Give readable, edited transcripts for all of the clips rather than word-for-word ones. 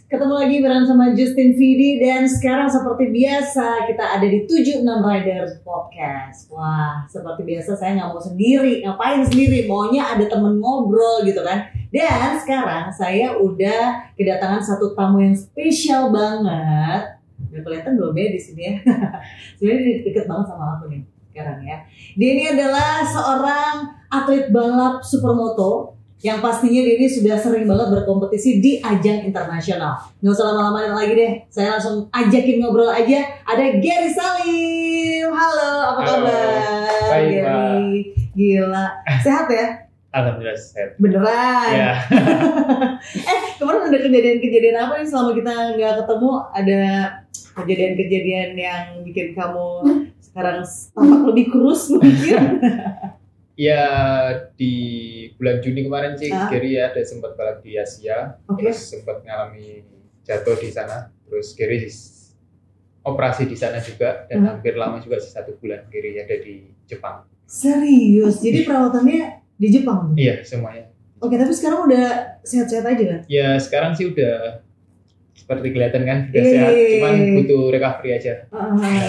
ketemu lagi bareng sama Justin Vidi dan sekarang seperti biasa kita ada di 76 Riders Podcast. Wah, seperti biasa saya nggak mau sendiri, ngapain sendiri, maunya ada temen ngobrol gitu kan. Dan sekarang saya udah kedatangan satu tamu yang spesial banget. Udah kelihatan belum ya di sini ya? Sebenarnya deket banget sama aku nih sekarang ya. Dia ini adalah seorang atlet balap supermoto yang pastinya dia ini sudah sering banget berkompetisi di ajang internasional. Nggak usah lama-lama lagi deh, saya langsung ajakin ngobrol aja. Ada Gary Salim. Halo, apa kabar? Baik, Gary. Gila, sehat ya? Alhamdulillah sehat. Beneran? Ya. Kemarin ada kejadian-kejadian apa nih selama kita nggak ketemu? Ada kejadian-kejadian yang bikin kamu sekarang tampak lebih kurus mungkin? Ya, di bulan Juni kemarin sih Gary ada sempat balap di Asia, terus sempat ngalami jatuh di sana, terus Gary operasi di sana juga dan hampir lama juga sih 1 bulan Gary ada di Jepang. Serius? Jadi perawatannya di Jepang? Iya, semuanya. Oke, tapi sekarang udah sehat-sehat aja kan? Ya, sekarang sih udah seperti kelihatan kan, udah sehat, cuman butuh recovery aja.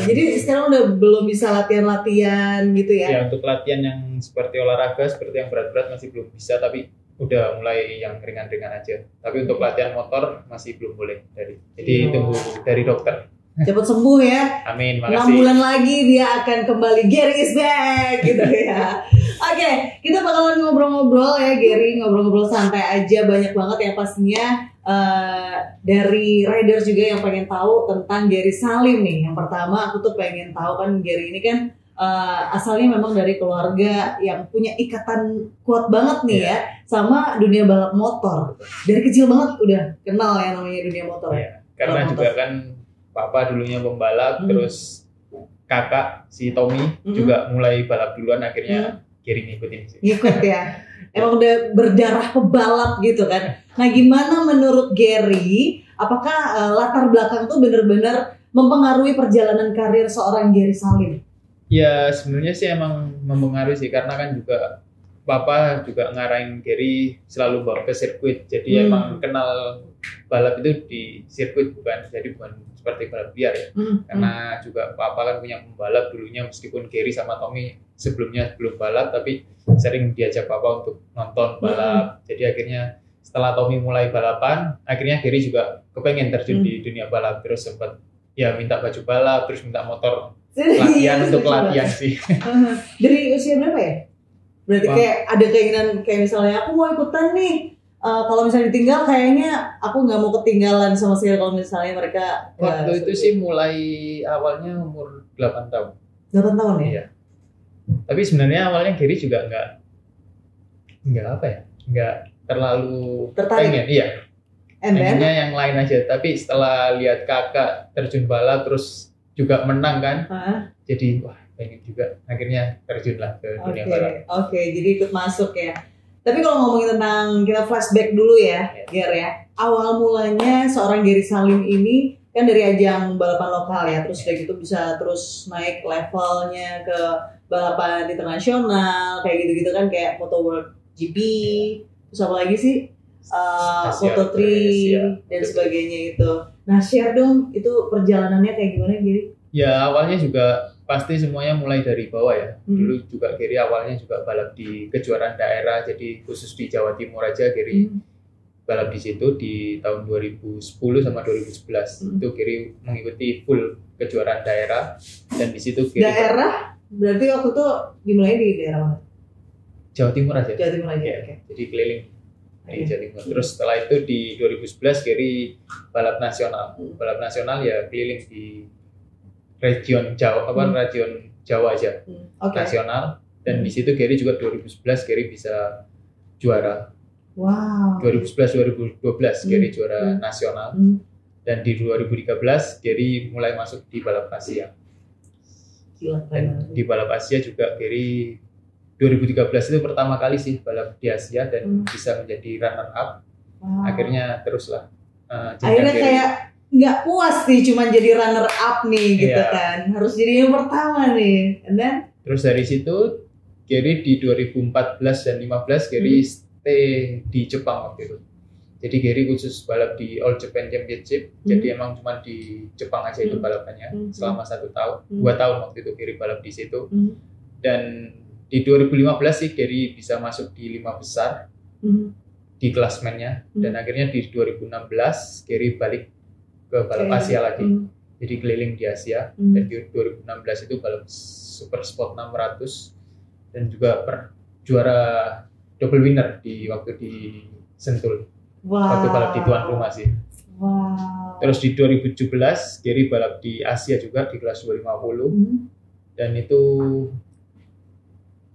Jadi sekarang udah belum bisa latihan-latihan gitu ya? Ya, untuk latihan yang seperti olahraga, seperti yang berat-berat masih belum bisa, tapi udah mulai yang ringan-ringan aja. Tapi untuk latihan motor masih belum boleh. Jadi tunggu dari dokter. Cepat sembuh ya. Amin, makasih. 6 bulan lagi dia akan kembali, Gary is back gitu ya. Oke, kita bakalan ngobrol-ngobrol ya Gary, ngobrol-ngobrol santai aja, banyak banget yang pastinya dari riders juga yang pengen tahu tentang Gary Salim nih. Yang pertama aku tuh pengen tahu kan Gary ini kan asalnya memang dari keluarga yang punya ikatan kuat banget nih ya sama dunia balap motor. Dari kecil banget udah kenal ya namanya dunia motor ya. Karena juga kan papa dulunya pembalap, terus kakak si Tommy juga mulai balap duluan, akhirnya Gary ngikutin sih. Ngikut ya. Emang udah berdarah pebalap gitu kan. Nah, gimana menurut Gary? Apakah latar belakang tuh benar-benar mempengaruhi perjalanan karir seorang Gary Salim? Ya, sebenarnya sih emang mempengaruhi sih, karena kan juga papa juga ngarahin Gary selalu bawa ke sirkuit. Jadi emang kenal balap itu di sirkuit, bukan seperti balap liar ya. Karena juga papa kan punya pembalap dulunya, meskipun Gary sama Tommy sebelumnya belum balap, tapi sering diajak papa untuk nonton balap. Jadi akhirnya setelah Tommy mulai balapan, akhirnya Gary juga kepengen terjun di dunia balap, terus sempat ya minta baju balap, terus minta motor latihan untuk latihan sih. Dari usia berapa ya? Berarti kayak ada keinginan kayak misalnya aku mau ikutan nih. Kalau misalnya ditinggal kayaknya aku nggak mau ketinggalan sama sekali kalau misalnya mereka. Waktu itu sih mulai awalnya umur 8 tahun. 8 tahun ya? Iya. Tapi sebenarnya awalnya Gary juga nggak terlalu pengen. Iya. Pengennya yang lain aja. Tapi setelah lihat kakak terjun balap terus juga menang kan, jadi wah pengen juga. Akhirnya terjunlah ke dunia balap. Oke, jadi ikut masuk ya. Tapi kalau ngomongin tentang, kita flashback dulu ya, Gary ya. Awal mulanya seorang Gary Salim ini kan dari ajang balapan lokal ya, terus kayak gitu bisa terus naik levelnya ke balapan internasional, kayak gitu-gitu kan, kayak Moto World GP, terus apa lagi sih? Moto3 dan sebagainya itu. Nah, share dong, itu perjalanannya kayak gimana Gary? Ya, awalnya juga pasti semuanya mulai dari bawah ya. Dulu juga Gary awalnya juga balap di kejuaraan daerah, jadi khusus di Jawa Timur aja Gary balap di situ di tahun 2010 sama 2011. Itu Gary mengikuti full kejuaraan daerah, dan di situ Gary daerah berarti waktu itu dimulai di daerah mana? Jawa Timur aja. Jawa Timur aja. Ya, jadi keliling di Jawa Timur. Terus setelah itu di 2011 Gary balap nasional. Balap nasional ya keliling di region Jawa, region Jawa aja, nasional. Dan di situ Gary juga 2011 Gary bisa juara. Wow. 2011-2012 Gary juara nasional. Dan di 2013 Gary mulai masuk di balap Asia. Dan di balap Asia juga Gary 2013 itu pertama kali sih balap di Asia dan bisa menjadi runner up. Akhirnya teruslah. Akhirnya Gary kayak nggak puas nih cuma jadi runner up nih gitu kan, harus jadi yang pertama nih. And then terus dari situ Gary di 2014 dan 2015 Gary stay di Jepang waktu itu. Jadi Gary khusus balap di All Japan Championship. Jadi emang cuma di Jepang aja itu balapannya selama 1 tahun, 2 tahun waktu itu Gary balap di situ. Dan di 2015 sih Gary bisa masuk di 5 besar di klasmennya. Dan akhirnya di 2016 Gary balik ke balap Asia lagi. Jadi keliling di Asia. Dan di 2016 itu balap Super Sport 600 dan juga juara double winner waktu di Sentul. Waktu balap di tuan rumah sih. Terus di 2017 Gary balap di Asia juga di kelas 250. Dan itu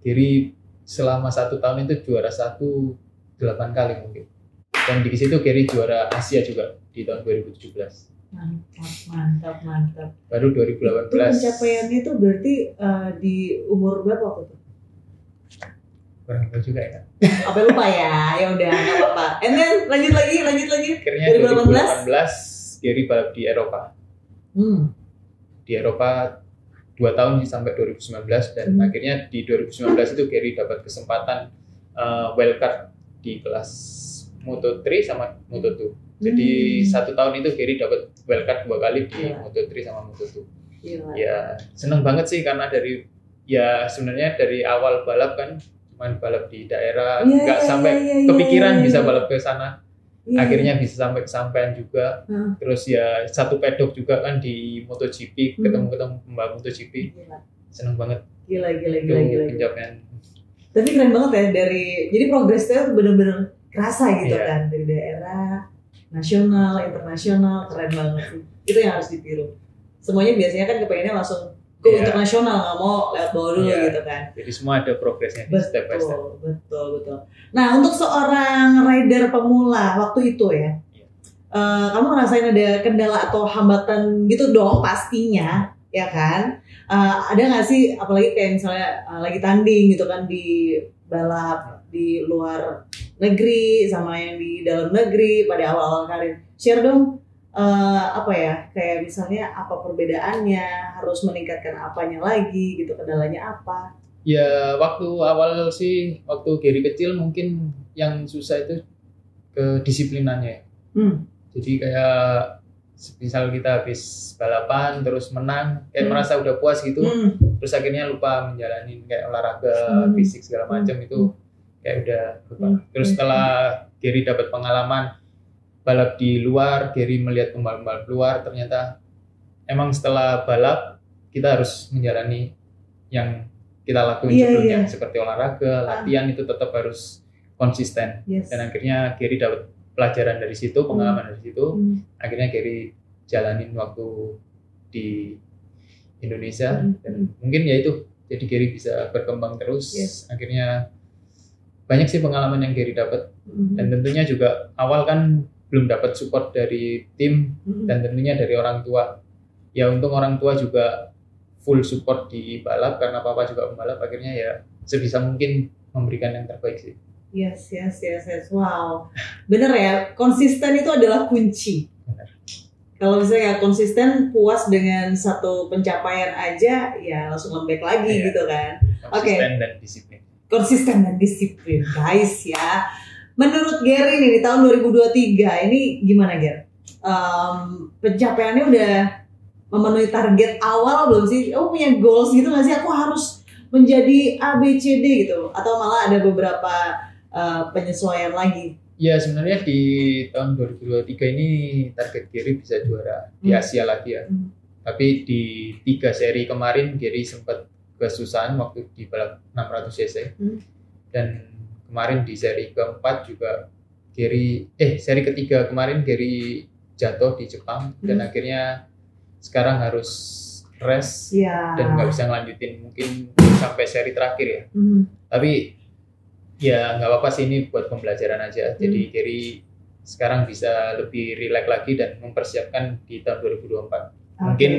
Gary selama 1 tahun itu juara 8 kali mungkin. Dan di situ Gary juara Asia juga di tahun 2017. Mantap. Baru 2018. Itu pencapaiannya itu berarti di umur berapa waktu itu? Kurang tahu juga ya. Apa lupa ya? Ya udah nggak apa-apa. And then lanjut lagi. Akhirnya 2018 Gary balap di Eropa. Di Eropa 2 tahun sampai 2019 dan akhirnya di 2019 itu Gary dapat kesempatan wildcard di kelas Moto3 sama Moto2. Jadi 1 tahun itu Gary dapat wildcard 2 kali di Moto3 sama Moto2. Ya seneng banget sih karena sebenarnya dari awal balap kan cuman balap di daerah, nggak sampai kepikiran bisa balap ke sana. Akhirnya bisa sampai kesampaian juga. Terus ya satu pedok juga kan di MotoGP, ketemu pembalap MotoGP. Seneng banget. Gila. Pencapaian. Tapi keren banget ya jadi progresnya bener-bener kerasa gitu kan dari daerah, nasional, internasional, keren banget sih. Itu yang harus ditiru. Semuanya biasanya kan kepengennya langsung internasional, nggak mau lewat bawah dulu gitu kan. Jadi semua ada progresnya step by step. Betul. Nah untuk seorang rider pemula waktu itu ya, kamu ngerasain ada kendala atau hambatan gitu dong pastinya, ya kan? Ada nggak sih, apalagi kayak misalnya lagi tanding gitu kan di balap di luar negeri sama yang di dalam negeri pada awal-awal karir, share dong. Kayak misalnya apa perbedaannya, harus meningkatkan apanya lagi gitu, kendalanya apa? Ya waktu awal sih, waktu Gary kecil mungkin yang susah itu kedisiplinannya. Jadi kayak misal kita habis balapan terus menang, kayak merasa udah puas gitu, terus akhirnya lupa menjalani kayak olahraga fisik segala macam itu kayak udah lupa. Terus setelah Gary dapat pengalaman balap di luar, Gary melihat pembalap luar, ternyata emang setelah balap kita harus menjalani yang kita lakuin sebelumnya, seperti olahraga, latihan itu tetap harus konsisten. Dan akhirnya Gary dapat pelajaran dari situ, pengalaman dari situ. Akhirnya Gary jalanin waktu di Indonesia dan mungkin ya itu, jadi Gary bisa berkembang terus. Akhirnya banyak sih pengalaman yang Gary dapat. Dan tentunya juga awal kan belum dapat support dari tim dan tentunya dari orang tua. Ya untung orang tua juga full support di balap karena papa juga pembalap, akhirnya ya sebisa mungkin memberikan yang terbaik sih. Yes. Wow. Bener ya, konsisten itu adalah kunci. Bener. Kalau misalnya konsisten, puas dengan satu pencapaian aja, ya langsung lembek lagi gitu kan. Konsisten dan disiplin, guys ya. Menurut Gary nih di tahun 2023 ini gimana Ger? Pencapaiannya udah memenuhi target awal belum sih? Punya goals gitu nggak sih? Aku harus menjadi A, B, C, D gitu? Atau malah ada beberapa penyesuaian lagi? Ya sebenarnya di tahun 2023 ini target Gary bisa juara di Asia lagi ya. Tapi di 3 seri kemarin Gary sempat kesusahan waktu di balap 600 cc. Dan kemarin di seri keempat juga seri ketiga kemarin Gary jatuh di Jepang dan akhirnya sekarang harus rest dan nggak bisa ngelanjutin mungkin sampai seri terakhir ya. Tapi ya nggak apa-apa sih, ini buat pembelajaran aja. Jadi Gary sekarang bisa lebih rileks lagi dan mempersiapkan di tahun 2024. Mungkin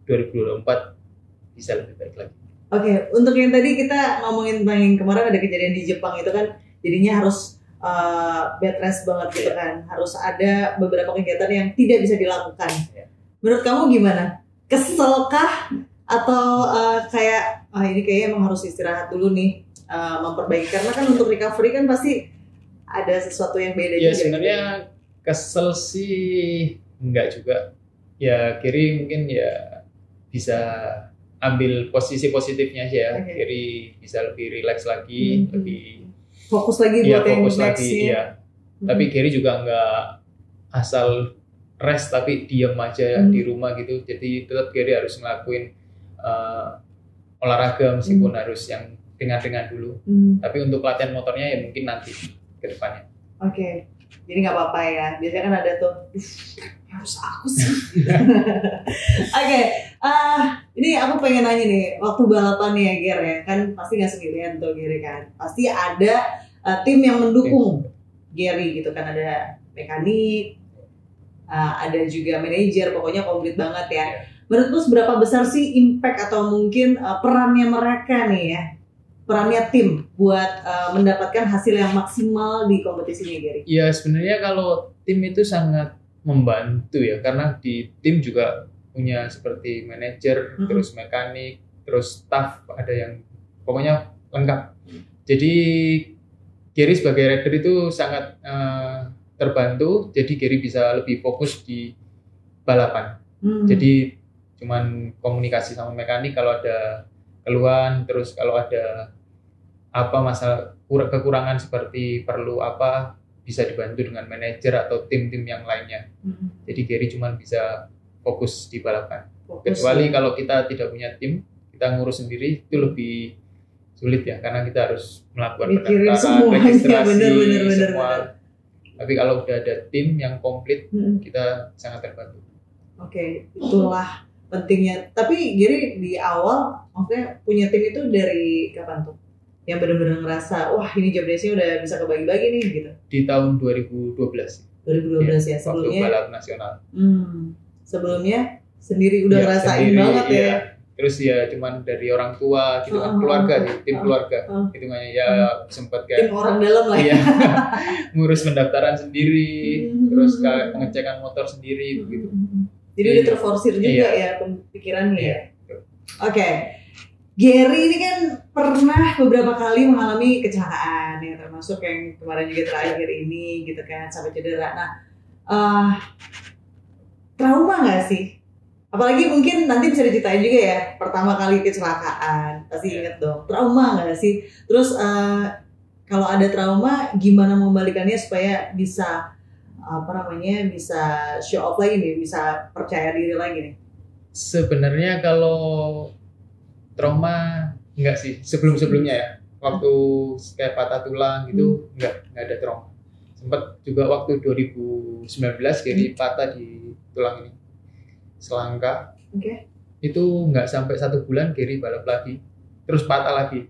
2024 bisa lebih baik lagi. Oke, untuk yang tadi kita ngomongin tentang yang kemarin ada kejadian di Jepang itu kan jadinya harus bed rest banget gitu kan. Harus ada beberapa kegiatan yang tidak bisa dilakukan. Menurut kamu gimana? Keselkah? Atau ini kayaknya emang harus istirahat dulu nih, memperbaiki. Karena kan untuk recovery kan pasti ada sesuatu yang beda Ya juga? sebenarnya kesel sih enggak juga. Ya Gary mungkin ya bisa ambil posisi positifnya aja ya. Oke. Gary bisa lebih relax lagi, lebih fokus lagi ya buat yang fokus lagi next-nya. ya. Tapi Gary juga enggak asal rest tapi diam aja di rumah gitu. Jadi tetap Gary harus ngelakuin olahraga meskipun harus yang ringan-ringan dulu. Tapi untuk latihan motornya ya mungkin nanti ke depannya. Oke. Jadi nggak apa-apa ya. Biasanya kan ada tuh, harus aku sih. Oke. Ini aku pengen nanya nih, waktu balapan nih ya Ger ya, kan pasti nggak sendirian tuh Gary kan. Pasti ada tim yang mendukung Gary gitu kan, ada mekanik, ada juga manajer, pokoknya komplit banget ya. Menurut lu seberapa besar sih impact atau mungkin perannya mereka nih ya, perannya tim buat mendapatkan hasil yang maksimal di kompetisinya Gary? Ya sebenarnya kalau tim itu sangat membantu ya, karena di tim juga punya seperti manajer, terus mekanik, terus staff, ada yang pokoknya lengkap. Jadi Gary sebagai rider itu sangat terbantu, jadi Gary bisa lebih fokus di balapan. Jadi cuman komunikasi sama mekanik kalau ada keluhan, terus kalau ada apa masalah kekurangan seperti perlu apa bisa dibantu dengan manajer atau tim-tim yang lainnya. Jadi Gary cuma bisa fokus di balapan. Kecuali kalau kita tidak punya tim, kita ngurus sendiri itu lebih sulit ya, karena kita harus melakukan pendaftaran, registrasi semua. Tapi kalau udah ada tim yang komplit, kita sangat terbantu. Oke, itulah pentingnya. Tapi Gary di awal, maksudnya punya tim itu dari kapan tuh? Yang benar-benar ngerasa, wah ini job desk-nya udah bisa kebagi-bagi nih gitu. Di tahun 2012. 2012 ya, sebelumnya. Waktu balap nasional. Sebelumnya sendiri udah ngerasain sendiri, banget ya. Terus ya cuman dari orang tua gitu kan, keluarga sih, tim keluarga. Hitungannya ya sempat kayak tim orang dalam lah ya. Ngurus pendaftaran sendiri, terus kayak pengecekan motor sendiri begitu. Jadi udah terforsir juga ya pemikirannya ya. Oke. Gary ini kan pernah beberapa kali mengalami kecelakaan ya, termasuk yang kemarin juga terakhir ini gitu kan, sampai cedera. Nah, trauma nggak sih? Apalagi mungkin nanti bisa diceritain juga ya, pertama kali kecelakaan, pasti inget dong. Trauma nggak sih? Terus kalau ada trauma, gimana membalikannya supaya bisa bisa show off lagi nih, bisa percaya diri lagi nih? Sebenarnya kalau trauma enggak sih, sebelumnya ya, waktu kayak patah tulang gitu enggak ada trauma. Sempat juga waktu 2019 Gary patah di tulang ini, selangka. Itu enggak sampai 1 bulan Gary balap lagi, terus patah lagi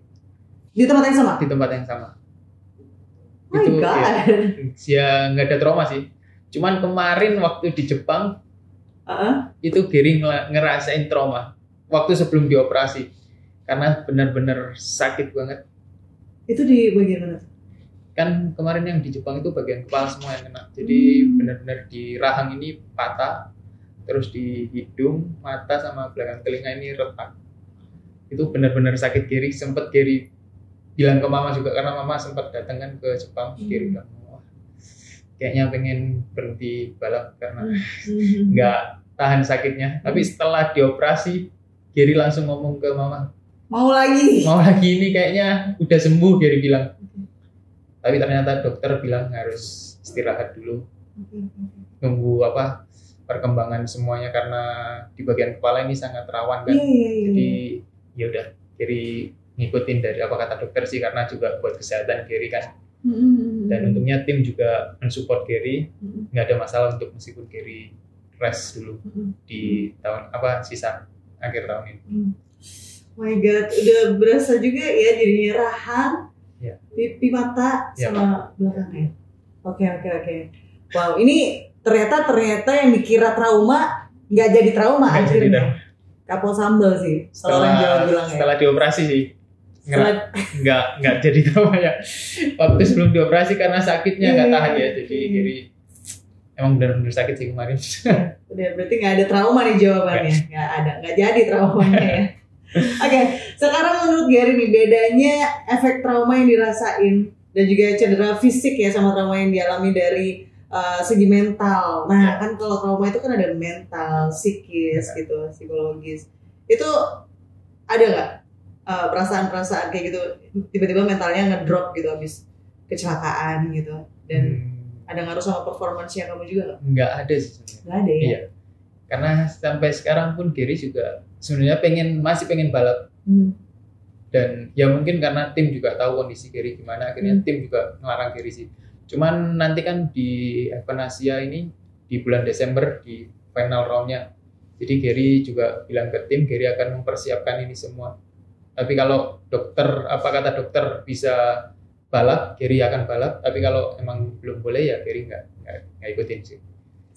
di tempat yang sama. Itu ya nggak ada trauma sih. Cuman kemarin waktu di Jepang itu Gary ngerasain trauma waktu sebelum dioperasi, karena benar-benar sakit banget. Itu di bagian mana? Kan kemarin yang di Jepang itu bagian kepala semua yang kena. Jadi benar-benar di rahang ini patah, terus di hidung, mata sama belakang telinga ini retak. Itu benar-benar sakit Gary. Sempat Gary bilang ke mama juga, karena mama sempat datang kan ke Jepang. Gary bilang, wah, kayaknya pengen berhenti balap karena nggak tahan sakitnya. Tapi setelah dioperasi, Gary langsung ngomong ke mama, mau lagi ini kayaknya udah sembuh, Gary bilang. Tapi ternyata dokter bilang harus istirahat dulu, nunggu perkembangan semuanya, karena di bagian kepala ini sangat rawan kan. Jadi ya udah, Gary ngikutin dari apa kata dokter sih, karena juga buat kesehatan Gary kan. Dan untungnya tim juga mensupport Gary, nggak ada masalah untuk meskipun Gary rest dulu di tahun sisa akhir tahun ini. My God, udah berasa juga ya jadinya rahang, pipi, mata sama belakangnya. Oke. Wow, ini ternyata yang dikira trauma nggak jadi trauma akhirnya. Kapal sambal sih, orang Jawa bilang ya. Setelah dioperasi sih. Nggak jadi trauma ya. Waktu sebelum dioperasi karena sakitnya nggak tahan ya, jadi emang benar-benar sakit sih kemarin. Udah, berarti nggak ada trauma nih jawabannya. Nggak jadi traumanya ya. Oke, sekarang menurut Gary nih, bedanya efek trauma yang dirasain dan juga cedera fisik ya sama trauma yang dialami dari segi mental. Nah kan kalau trauma itu kan ada mental, psikis gitu, psikologis. Itu ada nggak perasaan-perasaan kayak gitu tiba-tiba mentalnya ngedrop gitu habis kecelakaan gitu dan ada ngaruh sama performance-nya kamu juga nggak? Nggak ada sih sebenarnya. Nggak ada ya? Iya. Karena sampai sekarang pun Gary juga sebenarnya masih pengen balap. Dan ya mungkin karena tim juga tahu kondisi Gary gimana, akhirnya tim juga ngelarang Gary sih. Cuman nanti kan di F1 Asia ini di bulan Desember di final round-nya. Jadi Gary juga bilang ke tim, Gary akan mempersiapkan ini semua. Tapi kalau apa kata dokter bisa balap, Gary akan balap. Tapi kalau emang belum boleh ya Gary nggak ikutin sih.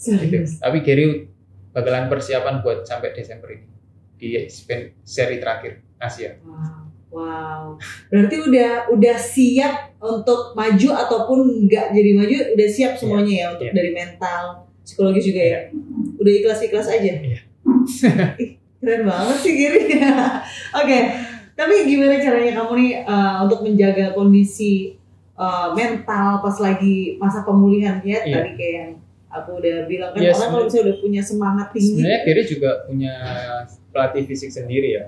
Gitu. Tapi Gary bakalan persiapan buat sampai Desember ini di seri terakhir Asia. Wow. Berarti udah siap untuk maju ataupun nggak jadi maju, udah siap semuanya ya untuk dari mental, psikologis juga ya. Udah ikhlas-ikhlas aja. Keren banget sih Gary. Oke. Tapi gimana caranya kamu nih untuk menjaga kondisi mental pas lagi masa pemulihan ya? Tadi kayak yang aku udah bilang kan orang kalau misalnya udah punya semangat tinggi. Sebenarnya Gary juga punya pelatih fisik sendiri ya.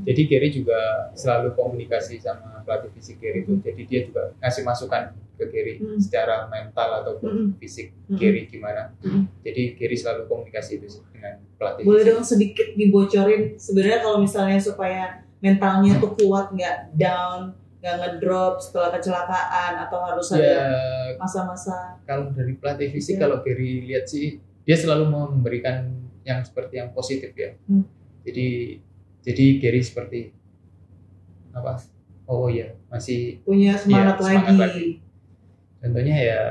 Jadi Gary juga selalu komunikasi sama pelatih fisik Gary itu. Jadi dia juga ngasih masukan ke Gary secara mental ataupun fisik Gary gimana. Jadi Gary selalu komunikasi itu dengan pelatih. Boleh fisik. dong sedikit dibocorin sebenarnya kalau misalnya supaya mentalnya tuh kuat, nggak down, nggak ngedrop setelah kecelakaan atau harus ada masa-masa. Kalau dari pelatih fisik kalau Gary lihat sih dia selalu memberikan yang seperti yang positif ya. Jadi Gary seperti apa? Oh ya masih punya semangat lagi. Contohnya ya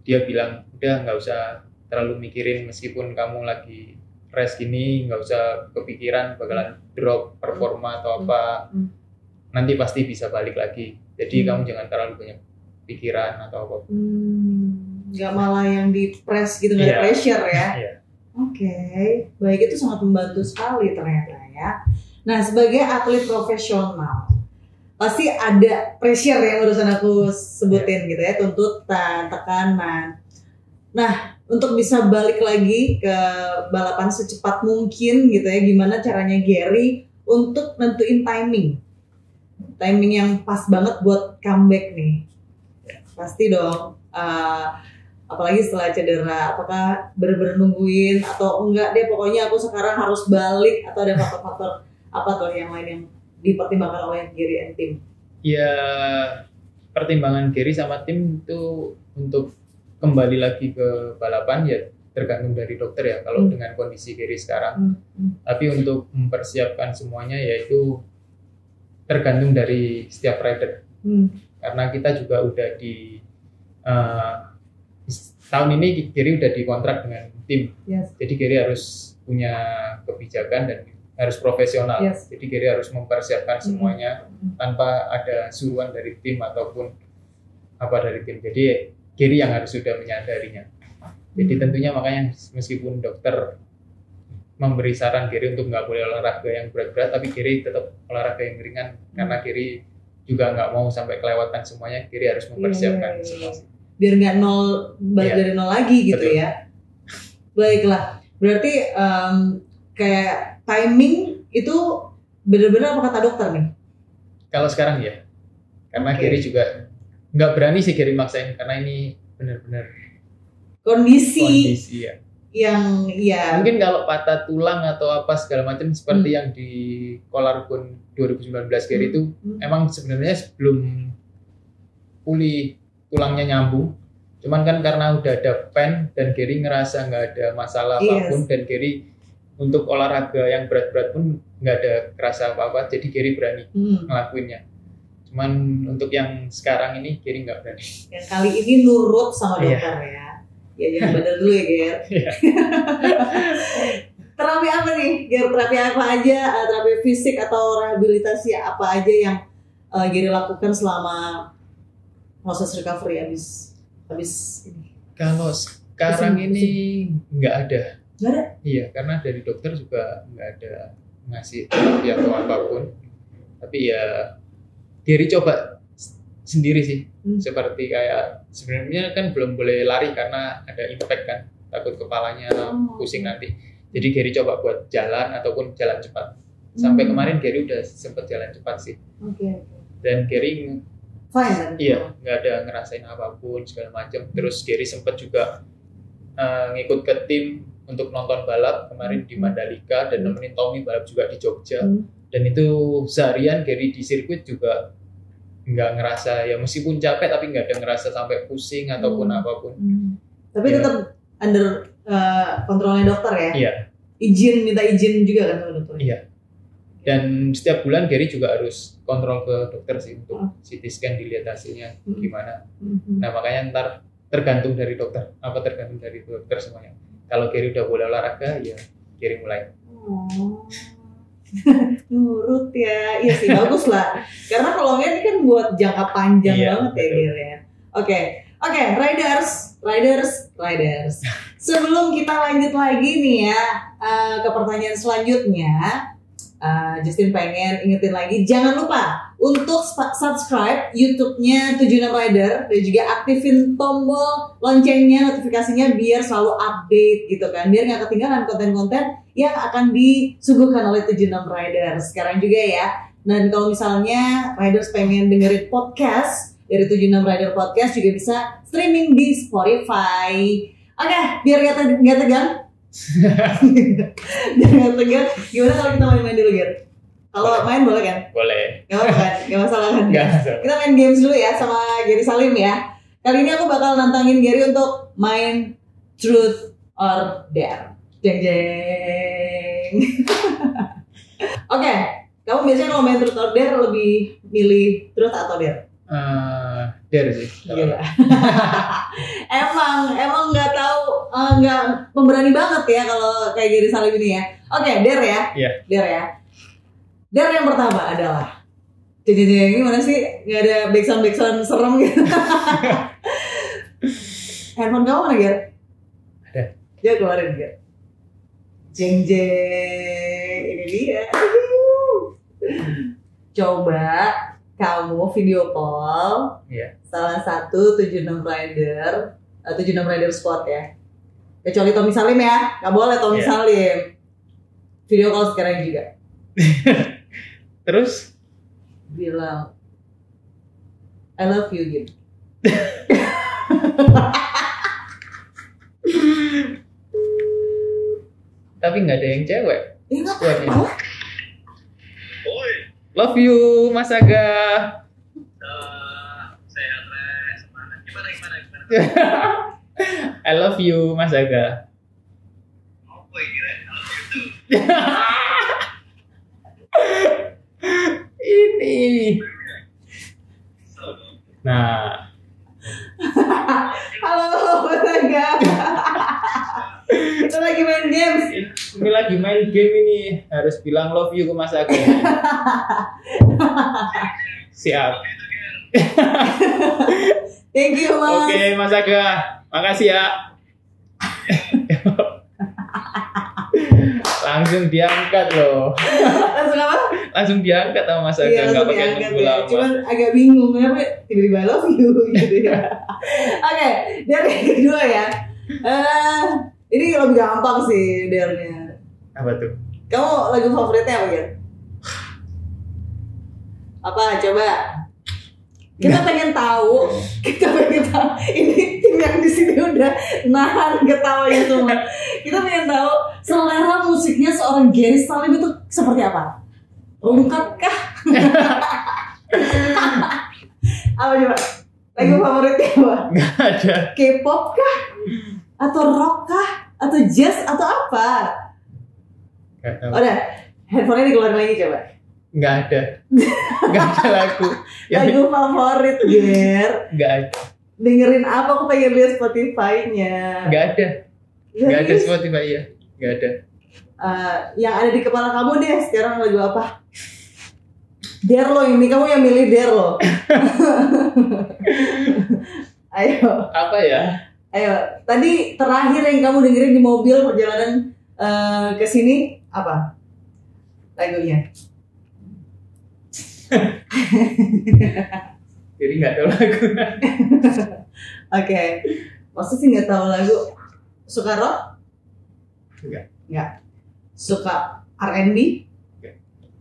dia bilang udah nggak usah terlalu mikirin meskipun kamu lagi rest gini, nggak usah kepikiran bakalan drop performa atau apa. Nanti pasti bisa balik lagi. Jadi kamu jangan terlalu banyak pikiran atau apa. Nggak malah yang di press gitu, nggak ada pressure ya. Oke, baik, itu sangat membantu sekali ternyata ya. Nah, sebagai atlet profesional, pasti ada pressure yang barusan aku sebutin gitu ya, tuntutan, tekanan. Nah, untuk bisa balik lagi ke balapan secepat mungkin gitu ya, gimana caranya Gary untuk nentuin timing yang pas banget buat comeback nih? Pasti dong. Apalagi setelah cedera, apakah bener-bener nungguin atau enggak deh pokoknya aku sekarang harus balik, atau ada faktor-faktor apa tuh yang lain yang dipertimbangkan oleh Gary and tim? Ya pertimbangan Gary sama tim itu untuk kembali lagi ke balapan ya tergantung dari dokter ya kalau dengan kondisi Gary sekarang. Tapi untuk mempersiapkan semuanya yaitu tergantung dari setiap rider. Karena kita juga udah di tahun ini Gary udah dikontrak dengan tim. Jadi Gary harus punya kebijakan dan harus profesional. Jadi Gary harus mempersiapkan semuanya tanpa ada suruhan dari tim ataupun apa dari tim. Jadi Gary yang harus sudah menyadarinya. Jadi tentunya makanya meskipun dokter memberi saran Gary untuk nggak boleh olahraga yang berat-berat, tapi Gary tetap olahraga yang ringan karena Gary juga nggak mau sampai kelewatan semuanya. Gary harus mempersiapkan semua. Biar nggak balik dari nol lagi gitu. Betul. Ya. Baiklah, berarti kayak timing itu benar-benar apa kata dokter nih? Kalau sekarang ya, karena Gary juga nggak berani sih Gary maksain karena ini benar-benar kondisi ya. Yang mungkin kalau patah tulang atau apa segala macam seperti yang di collarbone 2019 Gary itu emang sebenarnya sebelum pulih tulangnya nyambung, cuman kan karena udah ada pen dan Gary ngerasa nggak ada masalah apapun dan Gary untuk olahraga yang berat-berat pun nggak ada kerasa apa-apa, jadi Gary berani ngelakuinnya. Cuman untuk yang sekarang ini Gary nggak berani. Yang kali ini nurut sama dokter ya. Ya jangan bandel dulu ya Ger. Terapi apa nih Ger? Terapi apa aja? Terapi fisik atau rehabilitasi apa aja yang Gary lakukan selama proses recovery habis ini? Kalau sekarang ini nggak ada. Nggak ada? Iya, karena dari dokter juga nggak ada ngasih terapi atau apapun. Tapi ya Gary coba sendiri sih. Seperti kayak sebenarnya kan belum boleh lari karena ada impact kan, takut kepalanya pusing nanti. Jadi Gary coba buat jalan ataupun jalan cepat. Sampai kemarin Gary udah sempat jalan cepat sih. Dan Gary fine. Iya, nggak ada ngerasain apapun segala macam. Terus Gary sempat juga ngikut ke tim untuk nonton balap kemarin di Mandalika dan nemenin Tommy balap juga di Jogja. Dan itu seharian Gary di sirkuit juga nggak ngerasa, ya meskipun capek tapi nggak ada ngerasa sampai pusing ataupun apapun. Tapi tetap under kontrolnya dokter ya? Iya. Minta izin juga kan sama dokter? Iya. Dan setiap bulan Gary juga harus kontrol ke dokter sih untuk CT scan, dilihat hasilnya gimana. Nah makanya ntar tergantung dari dokter, tergantung dari dokter semuanya. Kalau Gary udah boleh olahraga, ya Gary mulai. Nurut ya, iya sih bagus lah. Karena kalau ini kan buat jangka panjang banget ya Gary ya. Oke, riders. Sebelum kita lanjut lagi nih ya ke pertanyaan selanjutnya, Justin pengen ingetin lagi, jangan lupa untuk subscribe YouTube-nya 76 Rider dan juga aktifin tombol loncengnya, notifikasinya biar selalu update gitu kan, biar nggak ketinggalan konten-konten yang akan disuguhkan oleh 76 Rider sekarang juga ya. Dan kalau misalnya Riders pengen dengerin podcast dari 76 Rider Podcast juga bisa streaming di Spotify. Oke, biar nggak tegang. Jangan tegang. Gimana kalau kita main-main dulu, Ger? Kalau main boleh kan? Boleh. Gak apa kan? Gak masalah kan? Gak masalah. Kita main games dulu ya sama Gary Salim ya. Kali ini aku bakal nantangin Gary untuk main Truth or Dare. Jeng jeng. Oke, kamu biasanya kalau main Truth or Dare lebih milih Truth atau Dare? Dare sih. Gila. emang nggak tahu, nggak pemberani banget ya kalau kayak Gary Salim ini ya. Oke, Dare ya. Iya. Dare ya. Dare yang pertama adalah gimana sih? Nggak ada backsound serem gitu. Handphone kamu mana, Ger? Ada. Dia keluarin, Ger. Jeng jeng. Ini dia. Coba kamu video call salah satu 76 rider, 76 rider squad ya. Kecuali Tommy Salim ya, nggak boleh Tommy Salim. Video call sekarang juga. Terus bilang I love you gitu. Tapi nggak ada yang cewek. Nggak apa-apa. Love you, Mas Aga. Sehat, semangat. Gimana? I love you, Mas Aga. Oh, kira I love you too. Ini. Nah. Halo, Mas Aga. Kita lagi main games. Ini lagi main game ini, harus bilang love you ke Mas Aga. Siap. Thank you, Mas. Oke, Mas Aga. Makasih ya. Langsung diangkat loh. Langsung apa? Langsung diangkat sama Mas Aga, nggak pakai nunggu lama. Cuman agak bingung kenapa tiba-tiba love you gitu ya. Oke, dari yang kedua ya. Ini lebih gampang sih Dare-nya. Apa tuh? Kamu lagu favoritnya apa, Ger? Apa? Coba. Kita pengen tahu. Ini tim yang di sini udah nahan ketawanya semua. Kita pengen tahu selera musiknya seorang Gary Salim itu seperti apa? Rungkat kah? Apa coba? Lagu favoritnya apa? Nggak ada. K-pop kah? Atau rock kah? Atau jazz? Atau apa? Nggak tahu. Udah, handphonenya dikeluarin lagi coba. Nggak ada. Nggak ada lagu. Lagu favorit, Ger. Nggak ada. Dengerin apa? Aku pengen lihat Spotify-nya. Nggak ada. Nggak ada Spotify ya. Nggak ada. Yang ada di kepala kamu deh sekarang lagu apa? Dare lo ini, kamu yang milih Dare lo. Ayo. Apa ya? Ayo. Tadi terakhir yang kamu dengerin di mobil perjalanan ke sini apa? Lagunya. Gary nggak tahu lagu. Oke. Maksudnya sih nggak tahu lagu. Suka rock? Enggak. Suka R&B?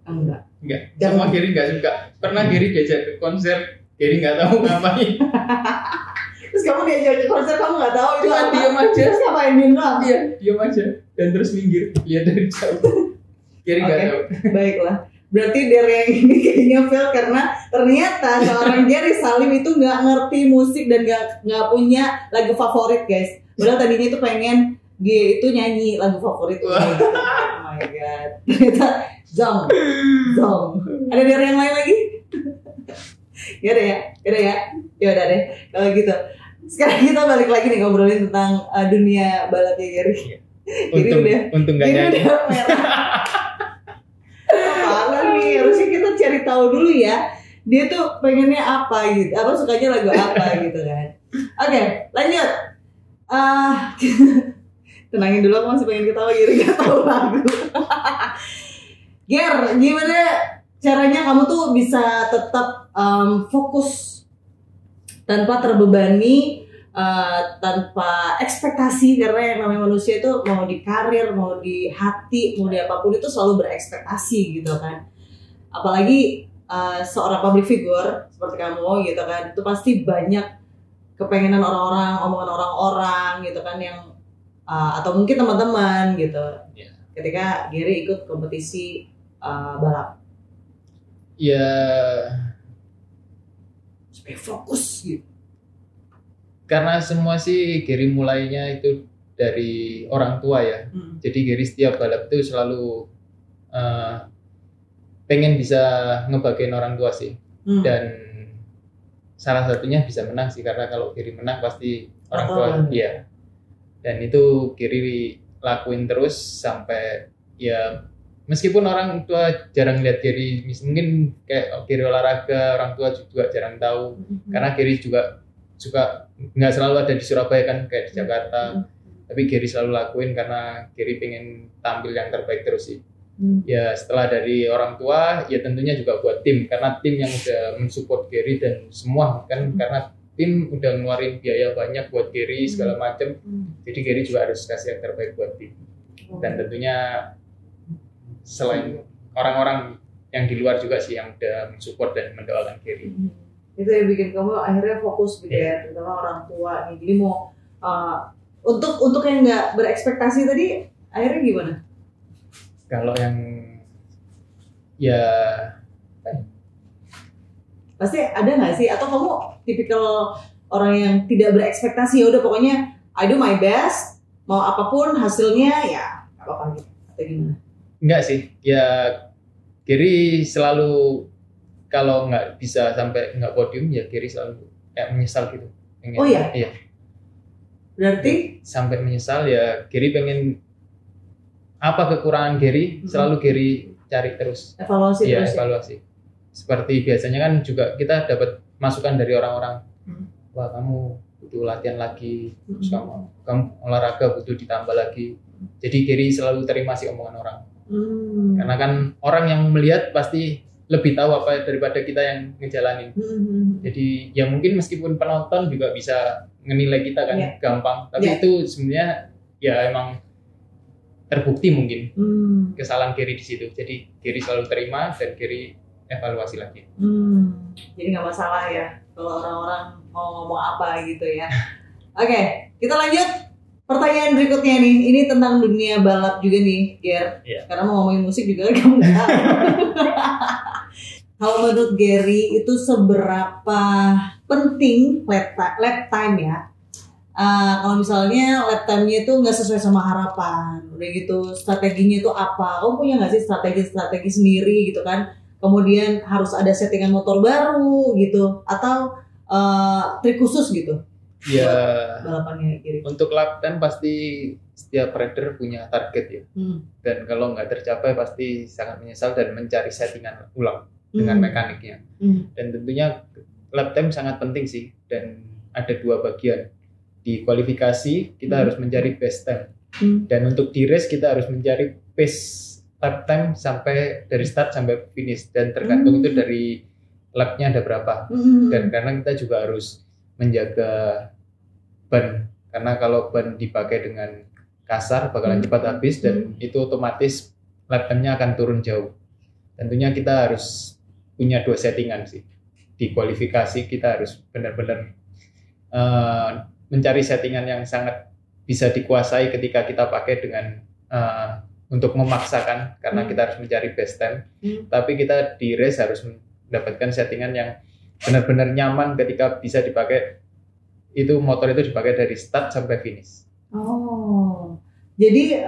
Enggak. Sama Gary nggak suka. Pernah Gary diajak ke konser, Gary nggak tahu ngapain. Terus kamu diajak ke konser, kamu nggak tahu itu Cuma apa? diam aja. Terus ngapain doang? Iya, diam aja dan terus minggir, lihat dari jauh. Gary nggak tahu. Baiklah. Berarti dari yang ini kayaknya fail karena ternyata seorang Gary Salim itu nggak ngerti musik dan nggak punya lagu favorit, guys. Padahal tadinya itu pengen dia itu nyanyi lagu favorit. Oh my god. Ternyata zong. Ada dari yang lain lagi? Ya udah ya. Ya udah deh. Kalau gitu. Sekarang kita balik lagi nih ngobrolin tentang dunia balapnya Gary. Untung gak nyanyi. Udah merah. Apaan nih? Harusnya kita cari tahu dulu ya. Dia tuh pengennya apa gitu. Apa sukanya lagu apa gitu kan. Oke, lanjut. Tenangin dulu, aku masih pengen ketawa Gary gak tahu lagu. Ger, gimana caranya kamu tuh bisa tetap fokus tanpa terbebani, tanpa ekspektasi, karena yang namanya manusia itu mau di karir, mau di hati, mau di apapun itu selalu berekspektasi gitu kan. Apalagi seorang public figure seperti kamu gitu kan, itu pasti banyak kepengenan orang-orang, omongan orang-orang gitu kan yang atau mungkin teman-teman gitu. Yeah. Ketika Gary ikut kompetisi balap. Ya, Supaya fokus gitu. karena semua sih Gary mulainya itu dari orang tua ya. Jadi Gary setiap balap itu selalu pengen bisa ngebagiin orang tua sih. Dan salah satunya bisa menang sih, karena kalau Gary menang pasti orang tua iya. Dan itu Gary lakuin terus sampai ya meskipun orang tua jarang lihat Gary, mungkin kayak Gary olahraga, orang tua juga jarang tahu. Karena Gary juga suka nggak selalu ada di Surabaya kan, kayak di Jakarta. Tapi Gary selalu lakuin karena Gary pengen tampil yang terbaik terus sih. Ya setelah dari orang tua, ya tentunya juga buat tim, karena tim yang udah mensupport Gary dan semua kan, karena tim udah ngeluarin biaya banyak buat Gary segala macam. Jadi Gary juga harus kasih yang terbaik buat tim. Dan tentunya selain orang-orang yang di luar juga sih yang udah mensupport dan mendoakan Gary. Itu yang bikin kamu akhirnya fokus gitu ya, terutama orang tua nih. Jadi mau untuk yang nggak berekspektasi tadi akhirnya gimana? Kalau yang ya pasti ada nggak sih, atau kamu tipikal orang yang tidak berekspektasi, ya udah pokoknya I do my best, mau apapun hasilnya ya nggak apa-apa gitu, atau gimana? enggak sih, ya Gary selalu kalau nggak bisa sampai nggak podium ya Gary selalu kayak menyesal gitu. Pengen, oh iya? Iya. Berarti? Sampai menyesal ya Gary pengen apa kekurangan Gary, selalu Gary cari terus. Evaluasi Iya, terus evaluasi. Seperti biasanya kan juga kita dapat masukan dari orang-orang. Wah, kamu butuh latihan lagi, terus kamu olahraga butuh ditambah lagi. Jadi Gary selalu terima sih omongan orang. Karena kan orang yang melihat pasti lebih tahu apa daripada kita yang ngejalanin. Jadi ya mungkin meskipun penonton juga bisa ngenilai kita kan gampang, tapi itu sebenarnya ya emang terbukti mungkin kesalahan Gary di situ. Jadi Gary selalu terima dan Gary evaluasi lagi. Jadi nggak masalah ya kalau orang-orang mau ngomong apa gitu ya. Oke, kita lanjut pertanyaan berikutnya nih. Ini tentang dunia balap juga nih, Ger. Karena mau ngomongin musik juga kamu nggak tahu. Kalau menurut Gary itu seberapa penting lap time ya? Kalau misalnya lap time-nya itu nggak sesuai sama harapan, udah gitu strateginya itu apa? Kamu punya nggak sih strategi sendiri gitu kan? Kemudian harus ada settingan motor baru gitu, atau trik khusus gitu? Ya. Balapannya Gary. Untuk lap time pasti setiap rider punya target ya. Dan kalau nggak tercapai pasti sangat menyesal dan mencari settingan ulang dengan mekaniknya. Dan tentunya lap time sangat penting sih. Dan ada dua bagian. Di kualifikasi kita harus mencari best time, dan untuk di race kita harus mencari pace lap time sampai dari start sampai finish, dan tergantung itu dari lapnya ada berapa. Dan karena kita juga harus menjaga ban, karena kalau ban dipakai dengan kasar bakalan cepat habis dan itu otomatis lap time-nya akan turun jauh. Tentunya kita harus punya 2 settingan sih. Di kualifikasi kita harus benar-benar mencari settingan yang sangat bisa dikuasai ketika kita pakai dengan untuk memaksakan, karena kita harus mencari best time. Tapi kita di race harus mendapatkan settingan yang benar-benar nyaman ketika bisa dipakai. Itu motor itu dipakai dari start sampai finish. Oh, jadi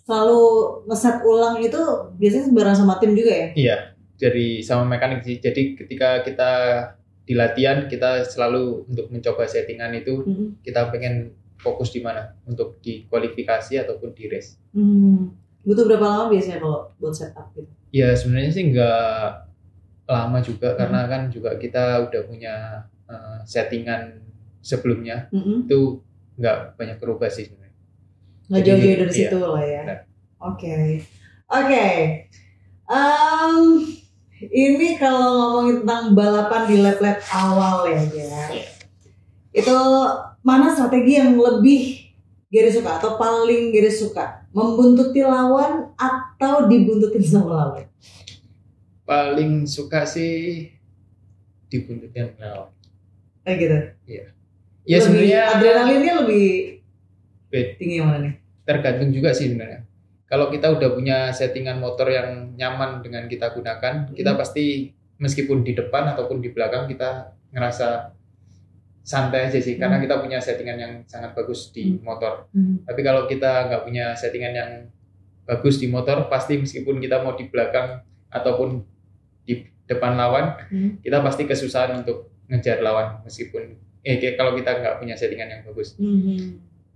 selalu ngeset ulang itu biasanya bareng sama tim juga ya? Iya, dari sama mekanik sih. Jadi ketika kita di latihan kita selalu untuk mencoba settingan itu, kita pengen fokus di mana untuk di kualifikasi ataupun di race. Butuh berapa lama biasanya kalau buat setup gitu? Ya sebenarnya sih nggak lama juga, karena kan juga kita udah punya settingan sebelumnya, itu nggak banyak berubah sih sebenarnya. Nggak jauh-jauh dari iya, situ lah ya. Oke. Ini kalau ngomongin tentang balapan di lap-lap awal ya, itu mana strategi yang lebih Gary suka atau paling Gary suka? Membuntuti lawan atau dibuntutin sama lawan? Paling suka sih dibuntutin lawan. Gitu? Iya. Ya sebenarnya adrenalinnya lebih tinggi yang mana nih? Tergantung juga sih sebenarnya. Kalau kita udah punya settingan motor yang nyaman dengan kita gunakan, kita pasti meskipun di depan ataupun di belakang kita ngerasa santai aja sih, karena kita punya settingan yang sangat bagus di motor. Tapi kalau kita nggak punya settingan yang bagus di motor, pasti meskipun kita mau di belakang ataupun di depan lawan, kita pasti kesusahan untuk ngejar lawan meskipun kalau kita nggak punya settingan yang bagus.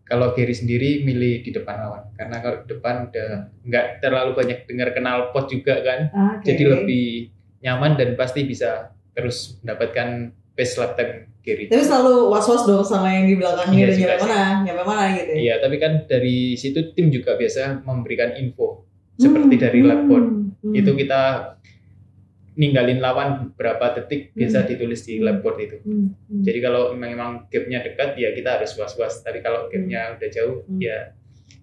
Kalau Gary sendiri milih di depan lawan, karena kalau di depan udah nggak terlalu banyak dengar knalpot juga kan, jadi lebih nyaman dan pasti bisa terus mendapatkan pace lap time Gary. Tapi selalu was-was dong sama yang di belakangnya, nyampe mana gitu ya? Iya, tapi kan dari situ tim juga biasa memberikan info seperti dari lapboard. Itu kita ninggalin lawan berapa detik biasa ditulis di lapboard itu. Jadi kalau memang gapnya dekat ya kita harus was-was. Tapi kalau gapnya udah jauh ya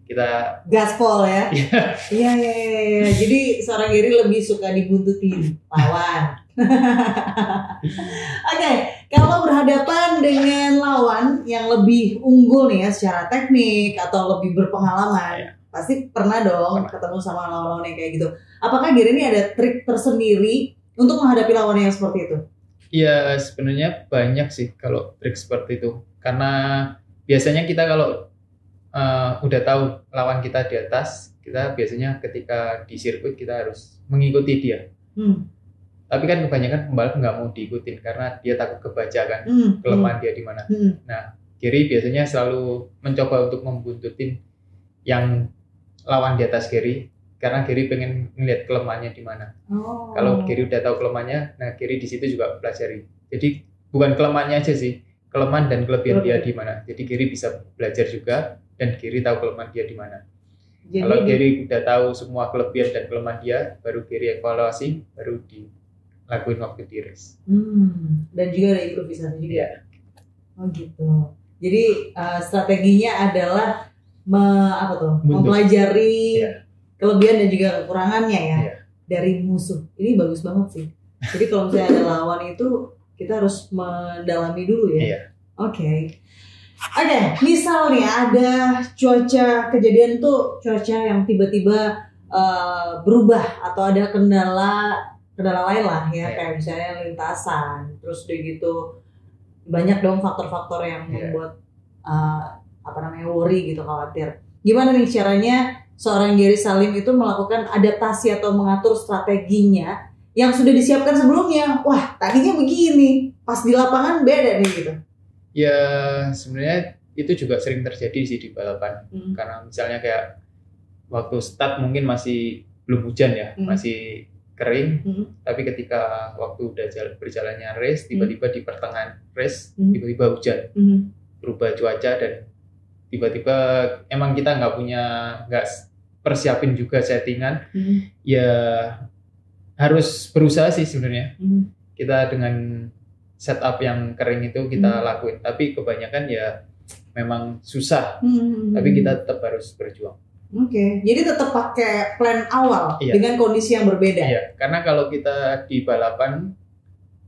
kita gaspol ya. Iya. Jadi seorang Gary lebih suka dibuntutin lawan. Oke, kalau berhadapan dengan lawan yang lebih unggul nih ya secara teknik atau lebih berpengalaman, pasti pernah dong ketemu sama lawan-lawan yang kayak gitu. Apakah Gary ini ada trik tersendiri untuk menghadapi lawan yang seperti itu? Iya, sebenarnya banyak sih kalau trik seperti itu. Karena biasanya kita kalau udah tahu lawan kita di atas, kita biasanya ketika di sirkuit kita harus mengikuti dia. Tapi kan kebanyakan pembalap nggak mau diikutin karena dia takut kebaca kan kelemahan dia di mana. Nah, Gary biasanya selalu mencoba untuk membuntutin yang lawan di atas Gary, karena Gary pengen ngeliat kelemahannya di mana. Kalau Gary udah tahu kelemahannya, nah Gary di situ juga pelajari. Jadi bukan kelemahannya aja sih, kelemahan dan kelebihan dia di mana. Jadi Gary bisa belajar juga dan Gary tahu kelemahan dia di mana. Kalau Gary udah tahu semua kelebihan dan kelemahan dia, baru Gary evaluasi, baru dilakuin waktu di race. Dan juga ada improvisasi juga. Oh gitu. Jadi strateginya adalah mempelajari kelebihan dan juga kekurangannya ya dari musuh. Ini bagus banget sih. Jadi kalau misalnya ada lawan itu kita harus mendalami dulu ya. Oke, misal nih ada kejadian tuh cuaca yang tiba-tiba berubah atau ada kendala lain lah ya, kayak misalnya lintasan, terus udah gitu banyak dong faktor-faktor yang membuat worry gitu, khawatir. Gimana nih caranya seorang Gary Salim itu melakukan adaptasi atau mengatur strateginya yang sudah disiapkan sebelumnya? Wah, tadinya begini, pas di lapangan beda nih gitu. Ya sebenarnya itu juga sering terjadi sih di balapan. Karena misalnya kayak waktu start mungkin masih belum hujan ya, masih kering. Tapi ketika waktu udah berjalannya race, tiba-tiba di pertengahan race tiba-tiba hujan, berubah cuaca dan tiba-tiba emang kita nggak persiapin juga settingan, ya harus berusaha sih sebenarnya. kita dengan setup yang kering itu kita lakuin. Tapi kebanyakan ya memang susah. Tapi kita tetap harus berjuang. Oke, jadi tetap pakai plan awal Iya. dengan kondisi yang berbeda. Iya, karena kalau kita di balapan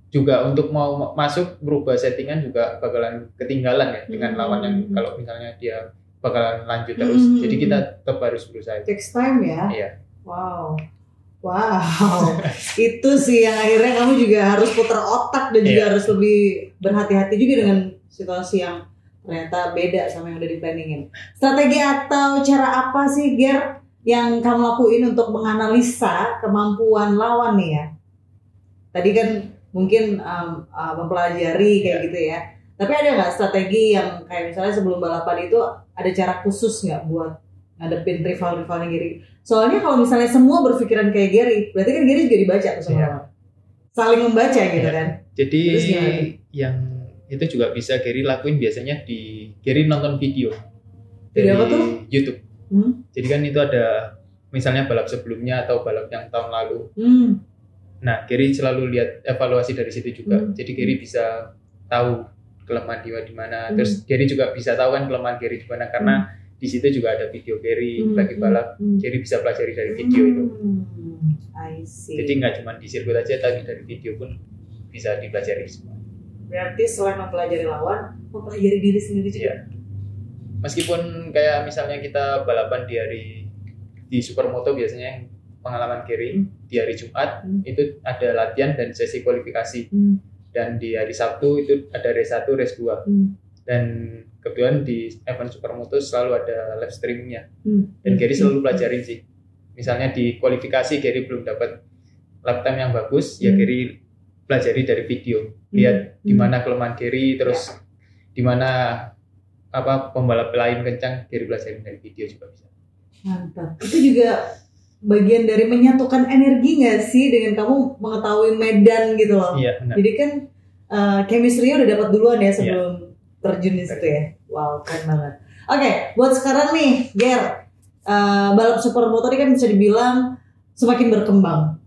juga untuk mau masuk berubah settingan juga bakalan ketinggalan ya dengan lawan yang kalau misalnya dia bakalan lanjut terus. Jadi kita tetap harus berusaha. Takes time ya. Iya. Wow. Itu sih yang akhirnya kamu juga harus putar otak dan juga harus lebih berhati-hati juga dengan situasi yang ternyata beda sama yang udah di-planningin. Strategi atau cara apa sih Ger yang kamu lakuin untuk menganalisa kemampuan lawan nih ya? Tadi kan mungkin mempelajari kayak gitu ya. Tapi ada nggak strategi yang kayak misalnya sebelum balapan itu ada cara khusus nggak buat ngadepin rival-rivalnya Gary? Soalnya kalau misalnya semua berpikiran kayak Gary, berarti kan Gary juga dibaca tuh sama lawan. Saling membaca gitu kan. Jadi yang itu juga bisa Gary lakuin biasanya di Gary nonton video dari apa tuh? YouTube. Jadi kan itu ada misalnya balap sebelumnya atau balap yang tahun lalu. Nah, Gary selalu lihat evaluasi dari situ juga. Jadi Gary bisa tahu kelemahan dia di mana. Terus Gary juga bisa tahu kan kelemahan Gary di mana karena di situ juga ada video Gary lagi balap. Gary bisa pelajari dari video itu. I see. Jadi nggak cuma di sirkuit aja, tapi dari video pun bisa dipelajari semua. Berarti selain mempelajari lawan, mempelajari diri sendiri juga. Iya. Meskipun kayak misalnya kita balapan di Supermoto biasanya pengalaman Gary di hari Jumat itu ada latihan dan sesi kualifikasi. Dan di hari Sabtu itu ada race 1, race 2. Dan kebetulan di event Supermoto selalu ada live streamingnya. Dan Gary selalu pelajarin sih. Misalnya di kualifikasi Gary belum dapat lap time yang bagus, ya Gary pelajari dari video. Lihat di mana kelemahan Gary, terus di mana pembalap lain kencang, Gary pelajari dari video juga bisa. Mantap. Itu juga bagian dari menyatukan energi nggak sih dengan kamu mengetahui medan gitu loh. Iya, benar. Jadi kan chemistry-nya udah dapat duluan ya sebelum terjun di situ ya. Wow, keren banget. Oke, buat sekarang nih, Ger, balap supermoto ini kan bisa dibilang semakin berkembang,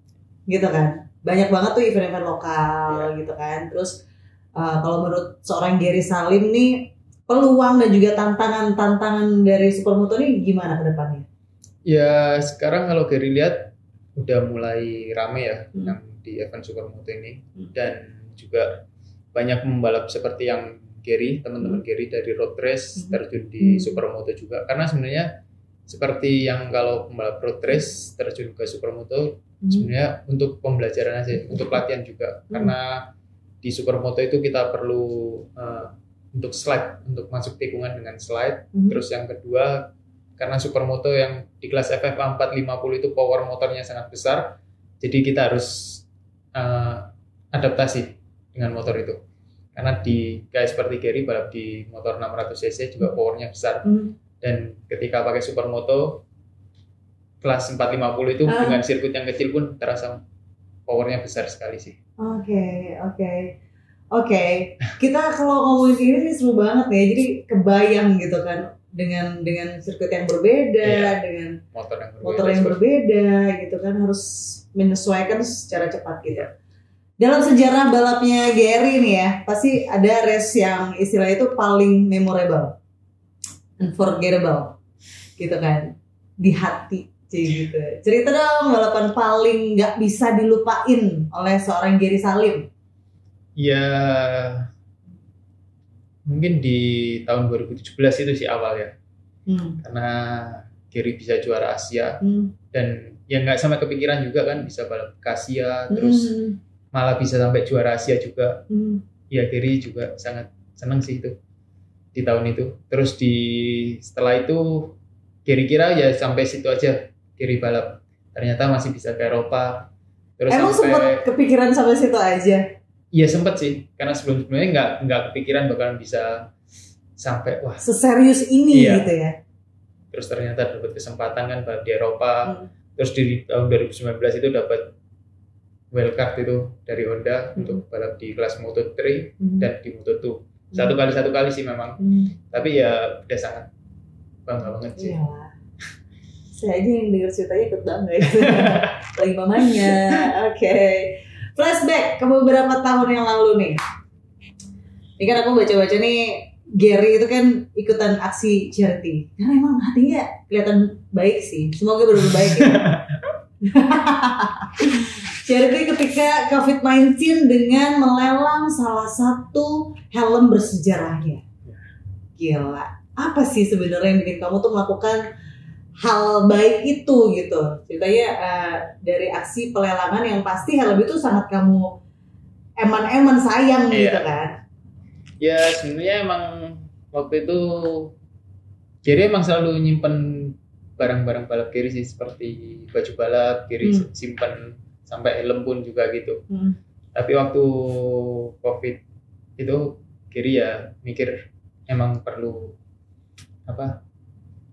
gitu kan. Banyak banget tuh event-event lokal, gitu kan. Terus kalau menurut seorang Gary Salim nih, peluang dan juga tantangan dari supermoto ini gimana ke depannya? Ya sekarang kalau Gary lihat udah mulai rame ya yang di event Supermoto ini dan juga banyak pembalap seperti yang Gary, teman-teman Gary dari road race terjun di Supermoto juga karena sebenarnya seperti yang kalau pembalap road race terjun ke Supermoto sebenarnya untuk pembelajaran aja, untuk latihan juga karena di Supermoto itu kita perlu untuk slide, untuk masuk tikungan dengan slide. Terus yang kedua karena Supermoto yang di kelas FFA 450 itu power motornya sangat besar, jadi kita harus adaptasi dengan motor itu. Karena kayak seperti Gary balap di motor 600 cc juga powernya besar. Dan ketika pakai Supermoto kelas 450 itu dengan sirkuit yang kecil pun terasa powernya besar sekali sih. Oke. Kita kalau ngomongin ini nih seru banget ya. Jadi kebayang gitu kan dengan sirkuit yang berbeda, dengan motor yang berbeda gitu kan harus menyesuaikan secara cepat gitu. Dalam sejarah balapnya Gary nih ya, pasti ada race yang istilahnya itu paling memorable, unforgettable gitu kan, di hati gitu. Cerita dong balapan paling nggak bisa dilupain oleh seorang Gary Salim. Ya mungkin di tahun 2017 itu sih awal ya. Karena Gary bisa juara Asia dan ya nggak sampai kepikiran juga kan bisa balap ke Asia terus malah bisa sampai juara Asia juga. Ya Gary juga sangat senang sih itu di tahun itu. Terus setelah itu Gary kira ya sampai situ aja Gary balap. Ternyata masih bisa ke Eropa. Terus emang sempat kepikiran sampai situ aja? Iya sempat sih, karena sebelumnya nggak kepikiran bakalan bisa sampai wah seserius ini gitu ya. Terus ternyata dapat kesempatan kan balap di Eropa. Terus di tahun 2019 itu dapat wildcard itu dari Honda untuk balap di kelas Moto3 dan di Moto2. Satu kali sih memang. Tapi ya udah sangat bangga banget sih. Iya. Saya aja yang denger ceritanya ikut bangga. Lagi mamanya. Oke. Flashback ke beberapa tahun yang lalu nih. Ini kan aku baca-baca nih, Gary itu kan ikutan aksi charity. Karena emang hatinya kelihatan baik sih. Semoga benar-benar baik ya. Charity ketika COVID-19 dengan melelang salah satu helm bersejarahnya. Gila. Apa sih sebenarnya yang bikin kamu tuh melakukan hal baik itu gitu? Ceritanya dari aksi pelelangan yang pasti helm itu sangat kamu eman-eman sayang gitu kan? Ya sebenarnya emang waktu itu Gary emang selalu nyimpen barang-barang balap Gary sih, seperti baju balap Gary simpen, sampai helm pun juga gitu. Tapi waktu COVID itu Gary ya mikir emang perlu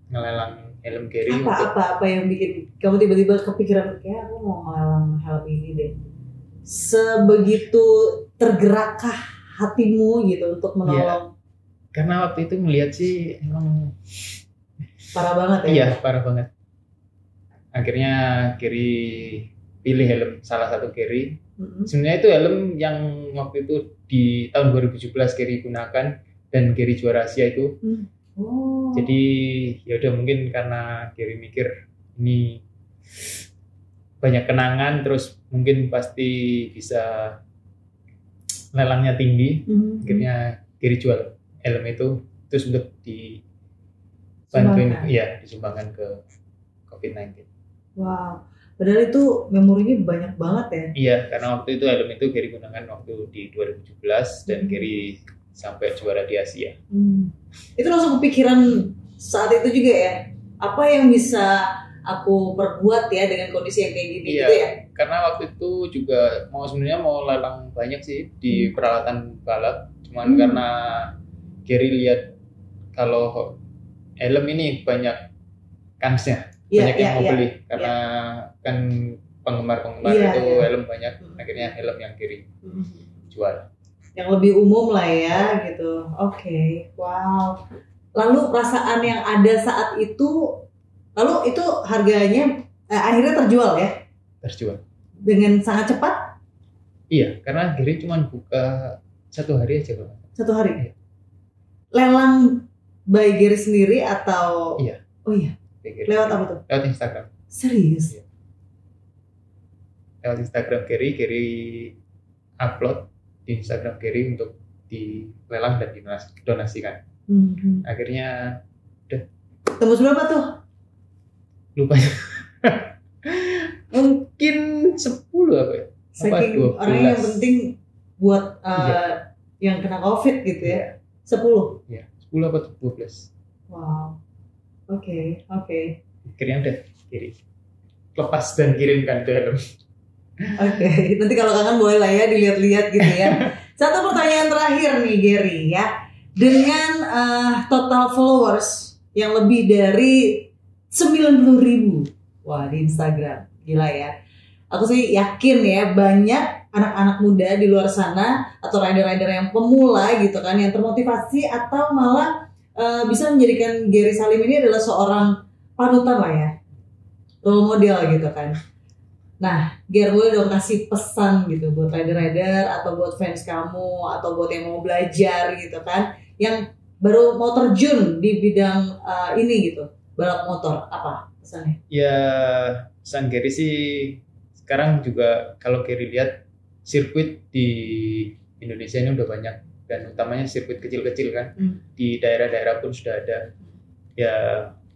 ngelelang helm Gary. Apa yang bikin kamu tiba-tiba kepikiran kayak aku mau ngelelang helm ini deh? Sebegitu tergerakkah hatimu gitu untuk menolong? Ya, karena waktu itu melihat sih emang parah banget ya? Iya, parah banget. Akhirnya Gary pilih helm, salah satu Gary. Sebenarnya itu helm yang waktu itu di tahun 2017 Gary gunakan dan Gary juara Asia itu. Jadi ya udah, mungkin karena Gary mikir ini banyak kenangan, terus mungkin pasti bisa lelangnya tinggi. Akhirnya Gary jual helm itu terus untuk disumbangkan ke COVID-19. Wow, padahal itu memorinya banyak banget ya? Iya, karena waktu itu helm itu Gary gunakan waktu di 2017 dan Gary sampai juara di Asia. Itu langsung kepikiran saat itu juga ya? Apa yang bisa aku perbuat ya dengan kondisi yang kayak gini gitu ya? Karena waktu itu juga sebenarnya mau lelang banyak sih di peralatan balap, cuman karena Gary lihat kalau helm ini banyak kansnya, banyak yang mau beli karena kan penggemar itu helm banyak, akhirnya helm yang Gary jual. Yang lebih umum lah ya gitu. Oke. Wow. Lalu perasaan yang ada saat itu, lalu itu harganya akhirnya terjual ya? Terjual. Dengan sangat cepat? Iya, karena Gary cuma buka 1 hari aja kok. 1 hari? Iya. Lelang by Gary sendiri atau? Iya. Oh iya. Lewat apa tuh? Lewat Instagram. Serius? Iya. Lewat Instagram Gary upload di Instagram Gary untuk dilelang dan didonasikan. Akhirnya udah. Tembus berapa tuh? Lupa. Mungkin 10 apa ya? Saking orang yang penting buat yang kena COVID gitu ya. 10? Iya, 10 apa 12. Wow. Oke. Akhirnya udah lepas dan kirimkan ke helm. Oke, nanti kalau kangen boleh lah ya dilihat-lihat gitu ya. Satu pertanyaan terakhir nih Gary ya. Dengan total followers yang lebih dari 90.000. Wah, di Instagram. Gila ya. Aku sih yakin ya banyak anak-anak muda di luar sana atau rider-rider yang pemula gitu kan yang termotivasi atau malah bisa menjadikan Gary Salim ini adalah seorang panutan lah ya. Role model gitu kan. Nah, Gary boleh dong kasih pesan gitu buat rider-rider atau buat fans kamu atau buat yang mau belajar gitu kan, yang baru mau terjun di bidang ini gitu, balap motor, apa pesannya? Ya, pesan Gary sih sekarang juga kalau Gary lihat sirkuit di Indonesia ini udah banyak dan utamanya sirkuit kecil-kecil kan, di daerah-daerah pun sudah ada. Ya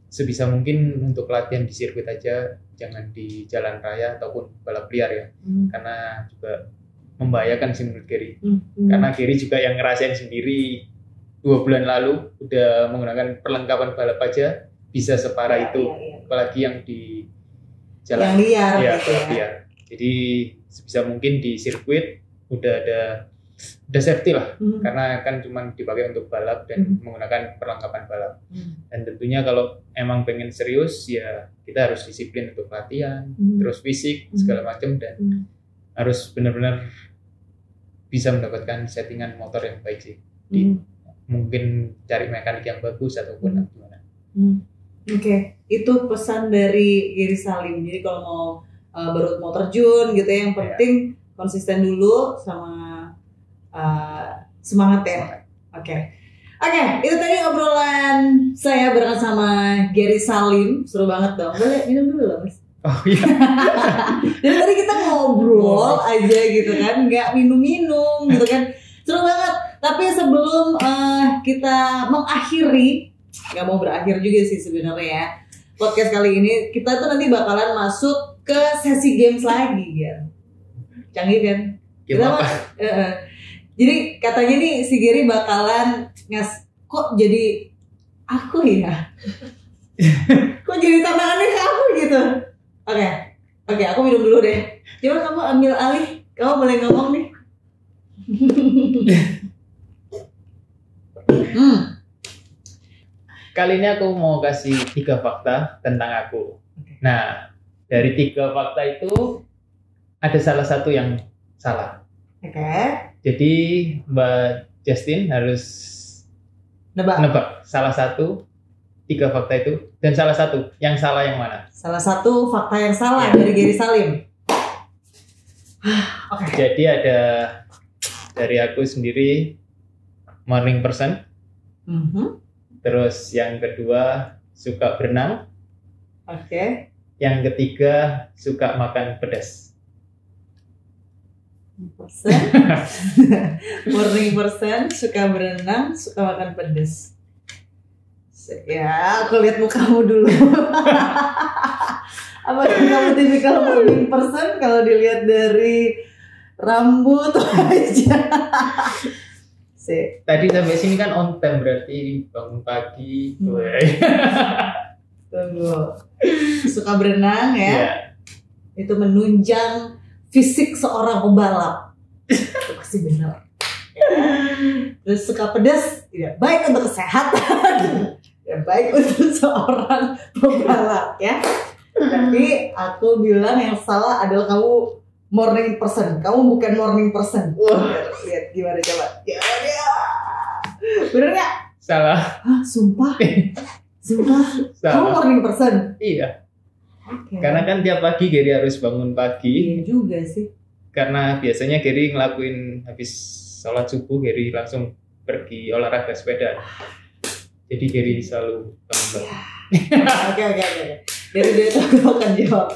sebisa mungkin untuk latihan di sirkuit aja, jangan di jalan raya ataupun balap liar ya, karena juga membahayakan sih menurut Gary. Karena Gary juga yang ngerasain sendiri 2 bulan lalu udah menggunakan perlengkapan balap aja bisa separah itu, apalagi yang di jalan yang liar ya, gitu ya. Liar. Jadi sebisa mungkin di sirkuit udah safety lah, karena kan cuma dipakai untuk balap dan menggunakan perlengkapan balap. Dan tentunya kalau emang pengen serius ya kita harus disiplin untuk latihan, terus fisik segala macam, dan harus benar-benar bisa mendapatkan settingan motor yang baik sih. Mungkin cari mekanik yang bagus ataupun gimana. Oke, itu pesan dari Gary Salim. Jadi kalau mau baru mau terjun gitu ya, yang penting konsisten dulu sama semangat ya. Oke, itu tadi obrolan saya bareng sama Gary Salim, seru banget dong. Boleh minum dulu loh Mas. Oh iya. Jadi tadi kita ngobrol aja gitu kan, nggak minum-minum gitu kan, seru banget. Tapi sebelum kita mengakhiri, nggak mau berakhir juga sih sebenarnya ya. Podcast kali ini kita tuh nanti bakalan masuk ke sesi games lagi ya. Canggih kan? Jadi katanya nih si Gary bakalan kok jadi aku ya? Kok jadi tantangannya ke aku gitu? Oke, aku minum dulu deh. Coba kamu ambil alih, kamu boleh ngomong nih. Kali ini aku mau kasih 3 fakta tentang aku. Nah, dari 3 fakta itu ada salah satu yang salah. Jadi Mbak Justin harus nebak salah satu 3 fakta itu, dan salah satu yang salah yang mana? Salah satu fakta yang salah dari Gary Salim. Jadi ada dari aku sendiri, morning person. Terus yang kedua suka berenang. Yang ketiga suka makan pedas. Morning person, suka berenang, suka makan pedas. Ya, aku lihat mukamu dulu. Apakah kamu tipikal morning person kalau dilihat dari rambut aja? Tadi sampai sini kan on time, berarti bangun pagi. Tunggu. Suka berenang ya? Itu menunjang fisik seorang pembalap. Itu pasti benar. Terus suka pedas, tidak baik untuk kesehatan. Ya, baik untuk seorang pembalap ya. Tapi aku bilang yang salah adalah kamu morning person. Kamu bukan morning person. Lihat gimana coba. Ya. Bener nggak? Salah. Sumpah. Kamu morning person. Iya. Karena kan tiap pagi Gary harus bangun pagi. Iya juga sih. Karena biasanya Gary ngelakuin habis sholat subuh, Gary langsung pergi olahraga sepeda. Jadi Gary selalu bangun. Oke. Dari dia tuh aku akan jawab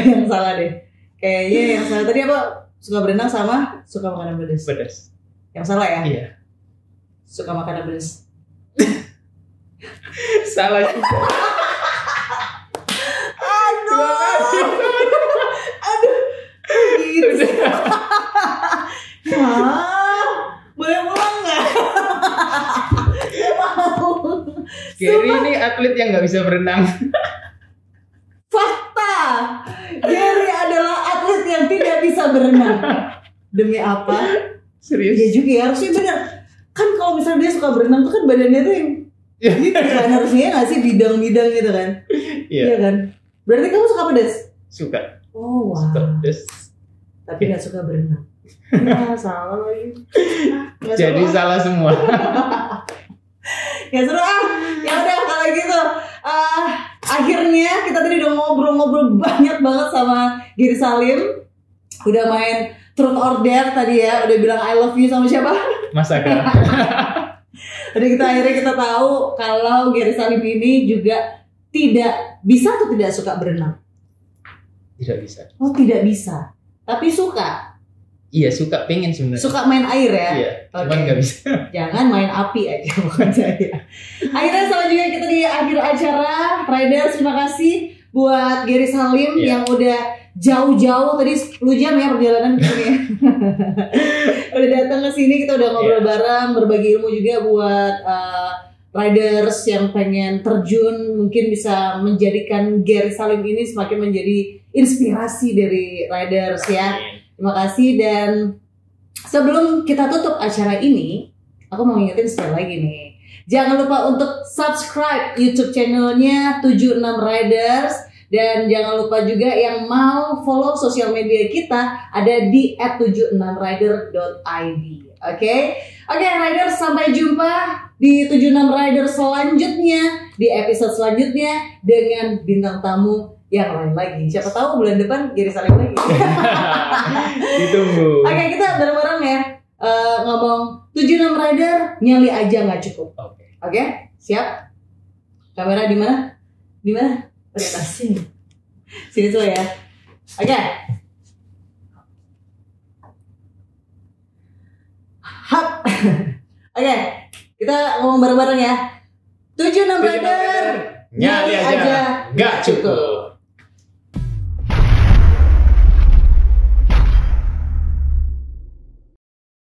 yang salah deh. Kayaknya yang salah tadi apa? Suka berenang sama suka makanan pedas. Yang salah ya? Iya. Suka makanan pedas. Salah juga. Aduh. Gitu. Boleh pulang nggak? Gary ini atlet yang nggak bisa berenang. Fakta, Gary adalah atlet yang tidak bisa berenang. Demi apa? Serius? Iya juga ya, harusnya benar. Kan kalau misalnya dia suka berenang tuh kan badannya tuh yang gitu kan, harusnya nggak sih bidang-bidang gitu kan? Iya kan? Berarti kamu suka pedas? Suka. Oh wow. Suka pedas. Tapi nggak suka berenang. Ya salah lagi. Jadi salah semua. Ya seru ya udah kalau gitu akhirnya kita tadi udah ngobrol-ngobrol banyak banget sama Gary Salim, udah main truth or dare tadi ya, udah bilang I love you sama siapa? Mas Aga. Jadi akhirnya kita tahu kalau Gary Salim ini juga tidak bisa atau tidak suka berenang. Tidak bisa. Oh tidak bisa, tapi suka. Iya suka, pengen sebenarnya. Suka main air ya? Iya, cuman nggak bisa. Jangan main api aja pokoknya ya. Akhirnya sama juga kita di akhir acara Riders, terima kasih buat Gary Salim yang udah jauh-jauh tadi 10 jam ya perjalanan ke sini. Udah datang ke sini, kita udah ngobrol bareng, berbagi ilmu juga buat riders yang pengen terjun, mungkin bisa menjadikan Gary Salim ini semakin menjadi inspirasi dari riders ya. Terima kasih, dan sebelum kita tutup acara ini, aku mau ngingetin sekali lagi nih. Jangan lupa untuk subscribe YouTube channelnya 76 Riders, dan jangan lupa juga yang mau follow sosial media kita ada di @76rider.id. Oke, Riders, sampai jumpa di 76 Riders selanjutnya, di episode selanjutnya dengan bintang tamu yang lain lagi. Siapa tahu bulan depan Gary Salim lagi. Ditunggu. Oke, kita bareng-bareng ya. Ngomong 76 rider nyali aja nggak cukup. Oke, siap? Kamera di mana? Di mana? Di atas sini. Sini tuh ya. Oke. Hap. Oke, kita ngomong bareng-bareng ya. 76 rider Nyali aja nggak cukup.